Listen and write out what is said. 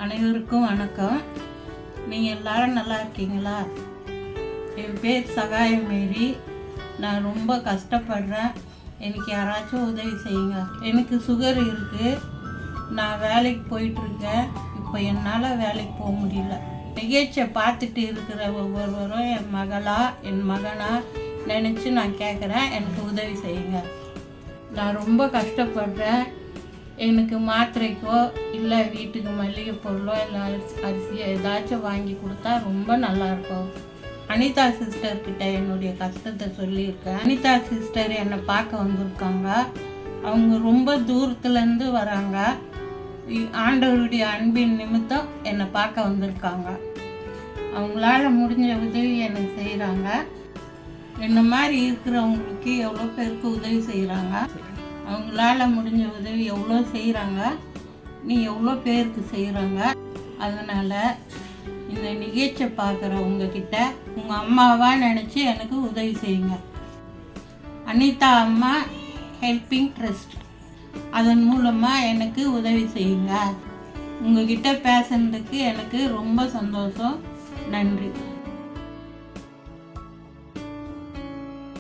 அனைவருக்கும் வணக்கம். நீங்கள் எல்லாரும் நல்லா இருக்கீங்களா? என் பேர் சகாயம் மேரி. நான் ரொம்ப கஷ்டப்படுறேன். எனக்கு யாராச்சும் உதவி செய்யுங்க. எனக்கு சுகர் இருக்குது. நான் வேலைக்கு போயிட்டுருக்கேன். இப்போ என்னால் வேலைக்கு போக முடியல. நிகழ்ச்சியை பார்த்துட்டு இருக்கிற ஒவ்வொருவரும் என் மகனா நினச்சி நான் கேட்குறேன், எனக்கு உதவி செய்யுங்க. நான் ரொம்ப கஷ்டப்படுறேன். எனக்கு மாத்திரைக்கோ இல்லை வீட்டுக்கு மல்லிகை பொருளோ இல்லை அரிசியோ ஏதாச்சும் வாங்கி கொடுத்தா ரொம்ப நல்லாயிருக்கும். அனிதா சிஸ்டர்கிட்ட என்னுடைய கஷ்டத்தை சொல்லியிருக்கேன். அனிதா சிஸ்டர் என்னை பார்க்க வந்திருக்காங்க. அவங்க ரொம்ப தூரத்துலேருந்து வராங்க. ஆண்டவருடைய அன்பின் நிமித்தம் என்னை பார்க்க வந்திருக்காங்க. அவங்களால முடிஞ்ச உதவி எனக்கு செய்கிறாங்க. என்ன மாதிரி இருக்கிறவங்களுக்கு எவ்வளோ பேருக்கு உதவி செய்கிறாங்க. அவங்களால முடிஞ்ச உதவி எவ்வளோ செய்கிறாங்க. நீ எவ்வளோ பேருக்கு செய்கிறாங்க. அதனால் இந்த நிகழ்ச்சியை பார்க்குறவங்கக்கிட்ட உங்கள் அம்மாவாக நினச்சி எனக்கு உதவி செய்யுங்க. அனிதா அம்மா ஹெல்பிங் ட்ரஸ்ட், அதன் மூலமாக எனக்கு உதவி செய்யுங்க. உங்ககிட்ட பேசுனதுக்கு எனக்கு ரொம்ப சந்தோஷம். நன்றி.